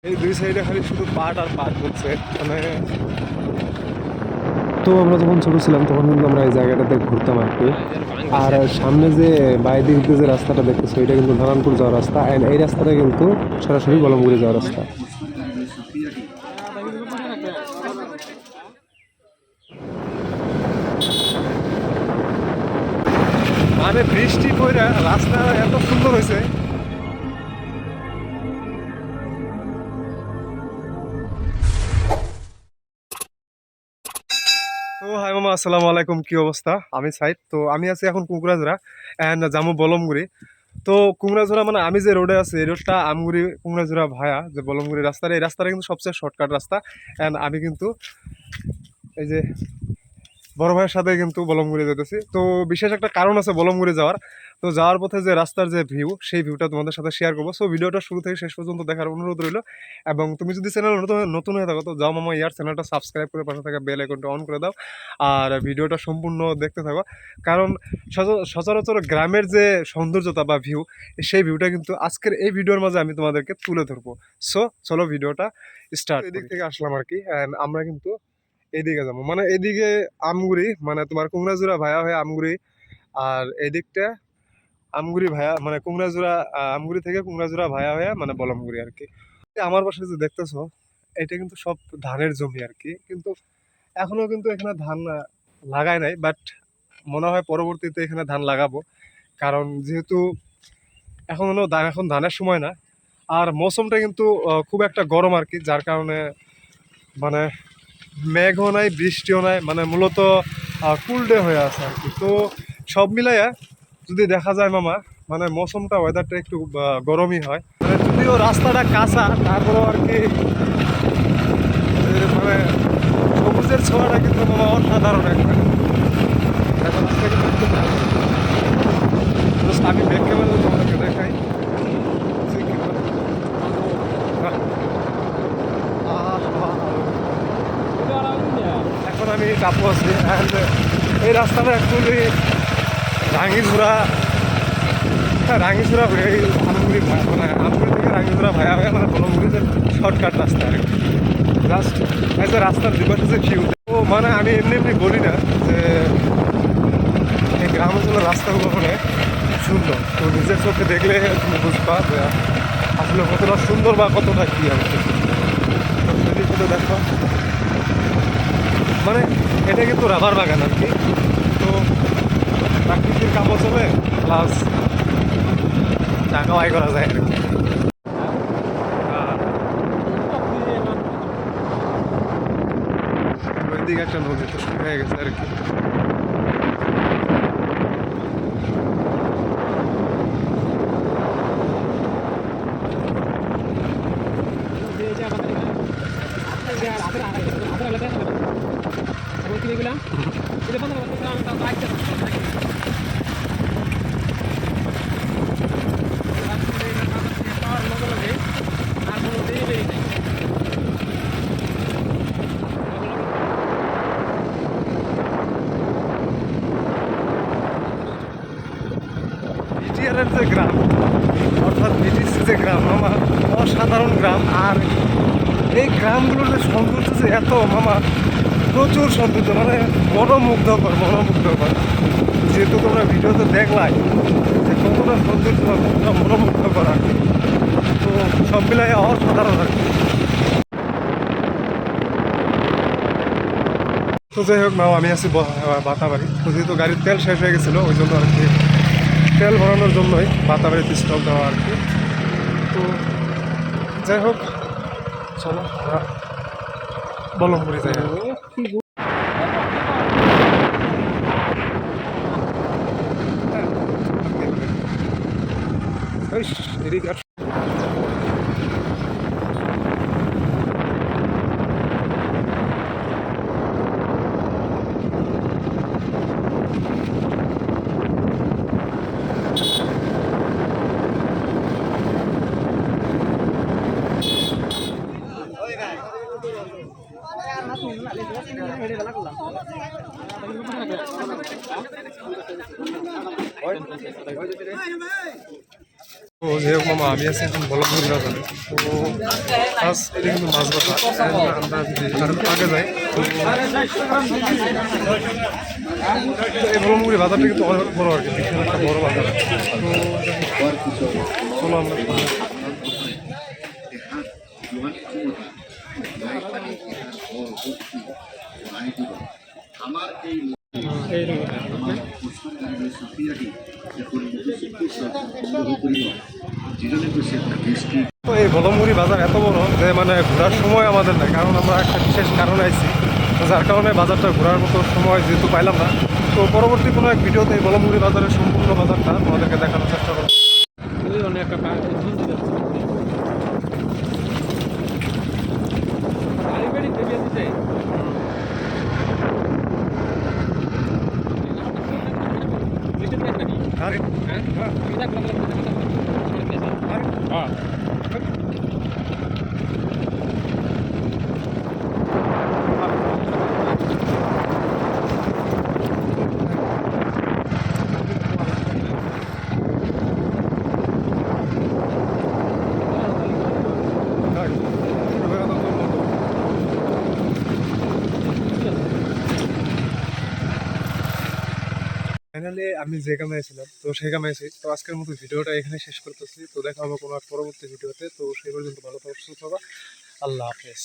এই দুই সাইডে খালি শুধু পাট আর পাট হচ্ছে মানে। তো আমরা যখন ছোট ছিলাম তখন কিন্তু আমরা এই জায়গাটাতে ঘুরতাম আর কি। আর সামনে যে বাই দিক দিয়ে যে রাস্তাটা দেখতেছো এটা কিন্তু নারায়ণপুর যাওয়ার রাস্তা, এন্ড এই রাস্তাটা কিন্তু সরাসরি বলমগুড়ি যাওয়ার রাস্তা। মানে বৃষ্টি পড়া রাস্তা এত সুন্দর হয়েছে। তো হাই মামা, আসসালামু আলাইকুম, কি অবস্থা? আমি সাইদ। তো আমি আছি এখন কুকরাঝোড়া অ্যান্ড জামু বলমগুড়ি। তো কুকরাঝোড়া মানে আমি যে রোডে আছি এই রোডটা আমগুড়ি কুকরাঝোড়া ভায়া যে বলমগুড়ি রাস্তাটা, এই রাস্তাটা কিন্তু সবচেয়ে শর্টকাট রাস্তা। অ্যান্ড আমি কিন্তু এই যে বড় ভাইয়ের সাথে কিন্তু বলমগুড়ি যেতেছি। তো বিশেষ একটা কারণ আছে বলমগুড়ি যাওয়ার। তো যাওয়ার পথে যে রাস্তার যে ভিউ, সেই ভিউটা তোমাদের সাথে শেয়ার করবো। সো ভিডিওটা শুরু থেকে শেষ পর্যন্ত দেখার অনুরোধ রইল। এবং তুমি যদি চ্যানেল নতুন হয়ে থাকো তো যাও মামা ইয়ার চ্যানেলটা সাবস্ক্রাইব করে পাশে থাকা বেল আইকনটা অন করে দাও। আর ভিডিওটা সম্পূর্ণ দেখতে থাকো, কারণ সচরাচর গ্রামের যে সৌন্দর্যতা বা ভিউ, সেই ভিউটা কিন্তু আজকের এই ভিডিওর মাঝে আমি তোমাদেরকে তুলে ধরবো। সো চলো ভিডিওটা স্টার্ট। এদিক থেকে আসলাম আর কি, অ্যান্ড আমরা কিন্তু এদিকে যাবো, মানে এদিকে আমগুড়ি, মানে তোমার কুংড়াজুরা ভায়া হয়ে আমগুড়ি। আর এদিকটা আমগুড়ি ভায়া মানে কুংড়াজুরা, আমগুড়ি থেকে কুংড়াজুরা ভায়া হয়ে মানে বলমগুড়ি আর কি। আমার পাশে যে দেখতেছো এটা কিন্তু সব ধানের জমি আর কি, কিন্তু এখনো কিন্তু এখানে ধান লাগায় নাই, বাট মনে হয় পরবর্তীতে এখানে ধান লাগাবো। কারণ যেহেতু এখন ধানের সময় না, আর মৌসুমটা কিন্তু খুব একটা গরম আর কি, যার কারণে মানে মেঘও নাই বৃষ্টিও নাই, মানে মূলত কুলডে হয়ে আছে আর কি। তো সব মিলাইয়া যদি দেখা যায় মামা, মানে মৌসুমটা ওয়েদারটা একটু গরমই হয়। মানে যদিও রাস্তাটা কাঁচা তারপরেও আর কি মানে সবুজের ছোঁয়াটা কিন্তু মামা অসাধারণ একটা। এখন রাস্তা কিন্তু একটু ভালো। Just আমি ব্যাক ক্যামেরা তোমাদেরকে দেখাই যে কি মানে, এখন আমি চাপু আছি। অ্যান্ড এই রাস্তাটা অ্যাকচুয়ালি রাঙিঝুরা রাঙিঝুরা হয়ে আমগুড়ি মানে আমগুড়ি থেকে রাঙিঝুরা ভায়া হয়ে মানে বলমগুড়িতে শর্টকাট রাস্তা আর কি। জাস্ট এজ এ রাস্তার দুপাশে যে ভিউ, তো মানে আমি এমনি এমনি বলি না যে এই গ্রাম অঞ্চলের রাস্তাগুলো মানে সুন্দর। তো নিজের চোখে দেখলে তুমি বুঝবা যে আসলে কতটা সুন্দর বা কতটা কী আর কি। তো দেখো মানে এটা কিন্তু রাবার বাগান আর কি। তো প্রাকৃতিক কামও চলে, প্লাস টাকাও আয় করা যায় আর কি। ওইদিকে একটা নদী তো শুকিয়ে গেছে আর কি। ভিটিআরের যে গ্রাম, অর্থাৎ ভিটিসি যে গ্রাম মামা, অসাধারণ গ্রাম। আর এই গ্রামগুলোর যে সৌন্দর্য যে এত মামা, প্রচুর সৌন্দর্য, মানে মনোমুগ্ধকর। যেহেতু তোমরা ভিডিওতে দেখলাই যে কতটা সৌন্দর্য বা কতটা মনোমুগ্ধকর আর কি। তো সব মিলাই অসাধারণ আর কি। তো যাই হোক নাও, আমি আছি বাতাবাড়ি। তো যেহেতু গাড়ির তেল শেষ হয়ে গেছিলো ওই জন্য আর কি তেল ভরানোর জন্যই বাতাবাড়িতে স্টপ দেওয়া আর কি। তো যাই হোক চলো আমরা বলমগুড়ি যাই আর কি। এদিকে তো যাই হোক মামা, আমি আছি এখন বলমগুড়ি বাজারে। তো ফার্স্ট এটা কিন্তু মাছ বাজার। আমরা যদি আরো আগে যাই তো এই বলমগুড়ি বাজারটা কিন্তু অনেক বড় আর কি, বিশাল একটা বড় বাজার। তো চলো আমরা সামনে। তো এই বলমগুড়ি বাজার এত বড় যে মানে ঘোরার সময় আমাদের নাই, কারণ আমরা একটা বিশেষ কারণে আইছি, তো যার কারণে বাজারটা ঘোরার মতো সময় যেহেতু পাইলাম না। তো পরবর্তী কোনো এক ভিডিওতে এই বলমগুড়ি বাজারের সম্পূর্ণ বাজারটা আমাদেরকে দেখানোর চেষ্টা করবো। ফাইনালি আমি যে কামে ছিলাম তো সেই কামে আছি। তো আজকের মতো ভিডিওটা এখানে শেষ করতেছি। তো দেখা হবে কোনো এক পরবর্তী ভিডিওতে। তো সেই পর্যন্ত ভালো থাকো, সুস্থ থাকো। আল্লাহ হাফেজ।